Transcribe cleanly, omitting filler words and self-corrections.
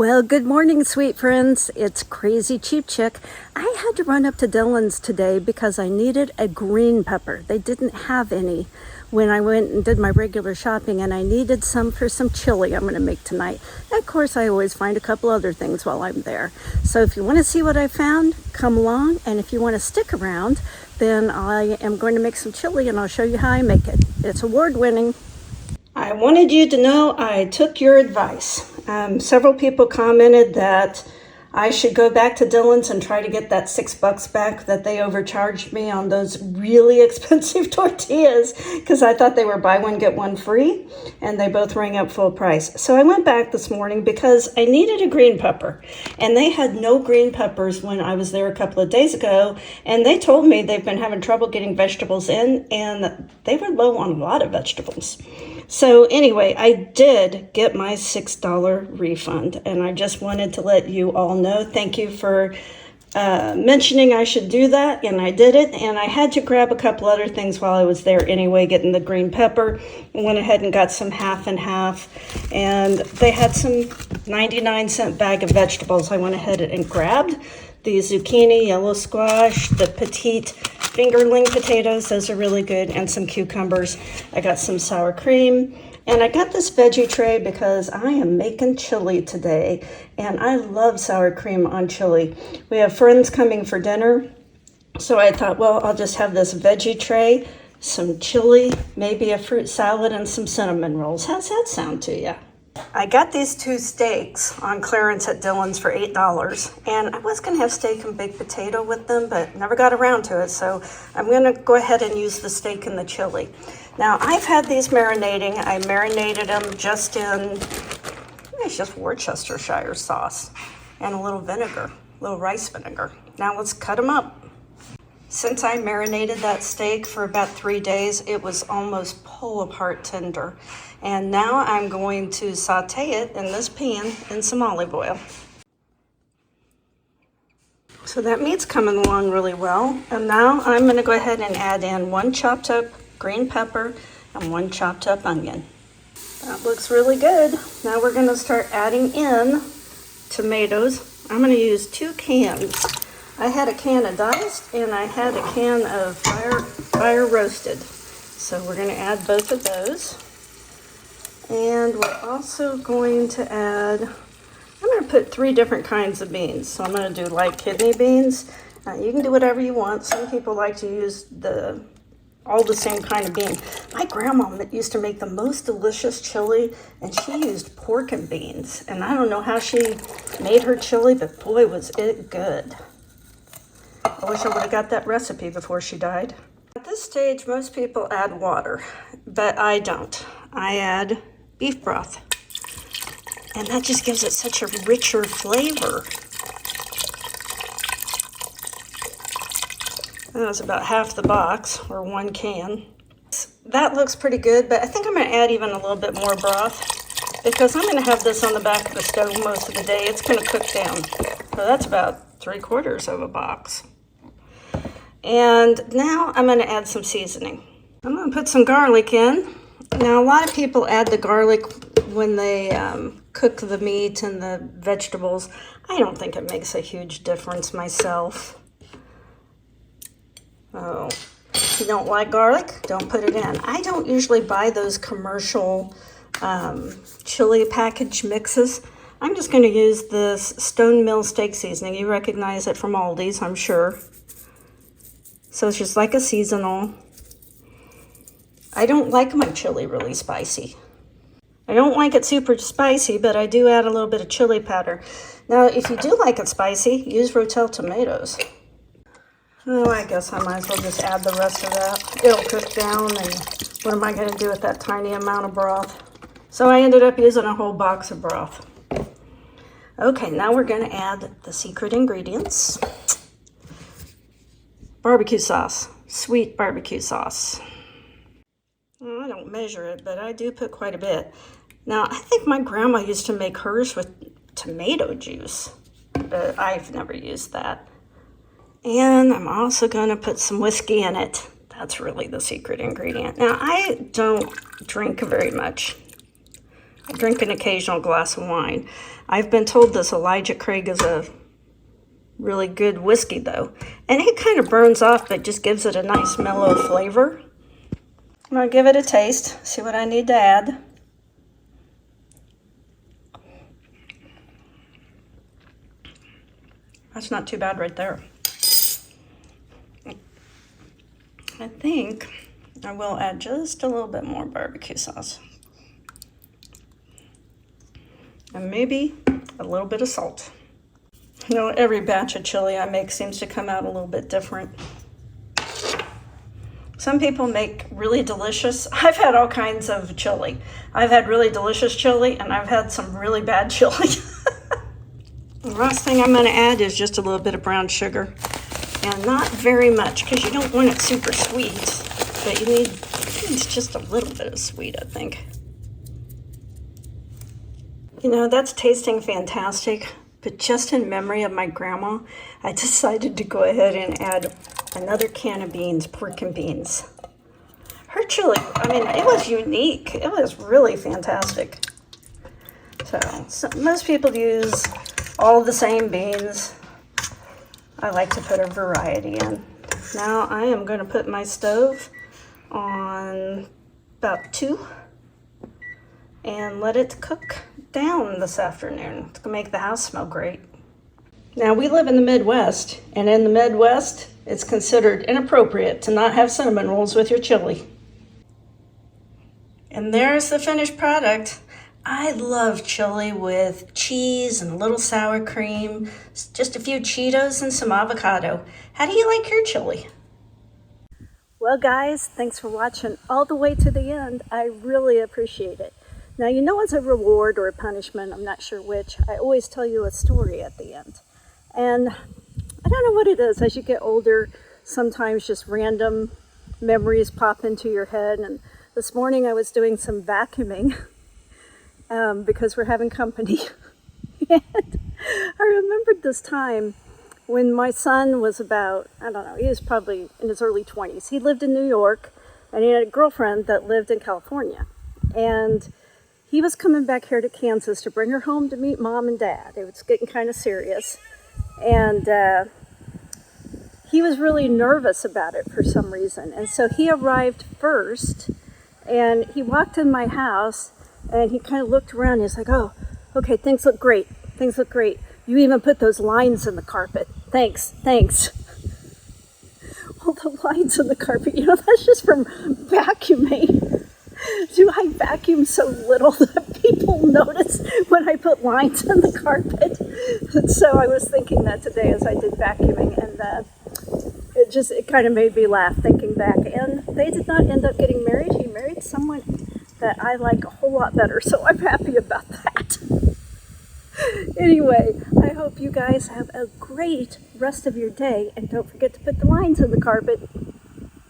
Well, good morning, sweet friends. It's Crazy Cheap Chick. I had to run up to Dillon's today because I needed a green pepper. They didn't have any when I went and did my regular shopping, and I needed some for some chili I'm going to make tonight. And of course, I always find a couple other things while I'm there. So if you want to see what I found, come along. And if you want to stick around, then I am going to make some chili and I'll show you how I make it. It's award-winning. I wanted you to know I took your advice. Several people commented that I should go back to Dillon's and try to get that $6 back that they overcharged me on those really expensive tortillas because I thought they were buy one, get one free, and they both rang up full price. So I went back this morning because I needed a green pepper, and they had no green peppers when I was there a couple of days ago, and they told me they've been having trouble getting vegetables in, and they were low on a lot of vegetables. So anyway, I did get my $6 refund, and I just wanted to let you all know. Thank you for mentioning I should do that, and I did it. And I had to grab a couple other things while I was there anyway, getting the green pepper. I went ahead and got some half and half, and they had some 99-cent bag of vegetables. I went ahead and grabbed the zucchini, yellow squash, the petite fingerling potatoes, those are really good, and some cucumbers. I got some sour cream, and I got this veggie tray because I am making chili today, and I love sour cream on chili. We have friends coming for dinner, so I thought, well, I'll just have this veggie tray, some chili, maybe a fruit salad, and some cinnamon rolls. How's that sound to you? I got these two steaks on clearance at Dillon's for $8, and I was going to have steak and baked potato with them, but never got around to it, so I'm going to go ahead and use the steak and the chili. Now, I've had these marinating. I marinated them just in, it's just Worcestershire sauce and a little vinegar, a little rice vinegar. Now, let's cut them up. Since I marinated that steak for about 3 days, it was almost pull-apart tender. And now I'm going to saute it in this pan in some olive oil. So that meat's coming along really well. And now I'm going to go ahead and add in 1 chopped up green pepper and 1 chopped up onion. That looks really good. Now we're going to start adding in tomatoes. I'm going to use 2 cans. I had a can of diced and I had a can of fire roasted. So we're going to add both of those. And we're also going to add, I'm going to put 3 different kinds of beans. So I'm going to do light kidney beans. You can do whatever you want. Some people like to use all the same kind of bean. My grandma used to make the most delicious chili, and she used pork and beans. And I don't know how she made her chili, but boy, was it good. I wish I would have got that recipe before she died. At this stage, most people add water, but I don't. I add beef broth, and that just gives it such a richer flavor. That was about half the box, or 1 can. That looks pretty good, but I think I'm going to add even a little bit more broth because I'm going to have this on the back of the stove most of the day. It's going to cook down. So that's about 3/4 of a box. And now I'm going to add some seasoning. I'm going to put some garlic in. Now, a lot of people add the garlic when they cook the meat and the vegetables. I don't think it makes a huge difference myself. Oh, if you don't like garlic, don't put it in. I don't usually buy those commercial chili package mixes. I'm just going to use this Stone Mill steak seasoning. You recognize it from Aldi's, I'm sure. So it's just like a seasonal. I don't like my chili really spicy. I don't like it super spicy, but I do add a little bit of chili powder. Now, if you do like it spicy, use Rotel tomatoes. Oh, I guess I might as well just add the rest of that. It'll cook down, and what am I going to do with that tiny amount of broth? So I ended up using a whole box of broth. Okay, now we're going to add the secret ingredients. Barbecue sauce, sweet barbecue sauce. Well, I don't measure it, but I do put quite a bit. Now, I think my grandma used to make hers with tomato juice, but I've never used that. And I'm also going to put some whiskey in it. That's really the secret ingredient. Now, I don't drink very much. drink an occasional glass of wine. I've been told this Elijah Craig is a really good whiskey though. And it kind of burns off, but just gives it a nice mellow flavor. I'm gonna give it a taste, see what I need to add. That's not too bad right there. I think I will add just a little bit more barbecue sauce. And maybe a little bit of salt. You know, every batch of chili I make seems to come out a little bit different. Some people make really delicious, I've had all kinds of chili. I've had really delicious chili and I've had some really bad chili. The last thing I'm going to add is just a little bit of brown sugar. And not very much because you don't want it super sweet, but you need it's just a little bit of sweet, I think. You know, that's tasting fantastic, but just in memory of my grandma, I decided to go ahead and add another can of beans, pork and beans. Her chili, I mean, it was unique. It was really fantastic. So most people use all the same beans. I like to put a variety in. Now I am going to put my stove on about 2 and let it cook down this afternoon. It's going to make the house smell great. Now we live in the Midwest, and in the Midwest it's considered inappropriate to not have cinnamon rolls with your chili. And there's the finished product. I love chili with cheese and a little sour cream, just a few Cheetos and some avocado. How do you like your chili? Well guys, thanks for watching all the way to the end. I really appreciate it. Now you know, as a reward or a punishment, I'm not sure which, I always tell you a story at the end. And I don't know what it is, as you get older, sometimes just random memories pop into your head. And this morning I was doing some vacuuming because we're having company. And I remembered this time when my son was about, I don't know, he was probably in his early 20s. He lived in New York and he had a girlfriend that lived in California. And he was coming back here to Kansas to bring her home to meet mom and dad. It was getting kind of serious. And he was really nervous about it for some reason. And so he arrived first and he walked in my house and he kind of looked around and he's like, oh, okay, things look great. Things look great. You even put those lines in the carpet. Thanks. Well, the lines in the carpet, you know, that's just from vacuuming. Do I vacuum so little that people notice when I put lines in the carpet? And so I was thinking that today as I did vacuuming, and it kind of made me laugh thinking back. And they did not end up getting married. He married someone that I like a whole lot better, so I'm happy about that. Anyway, I hope you guys have a great rest of your day, and don't forget to put the lines in the carpet.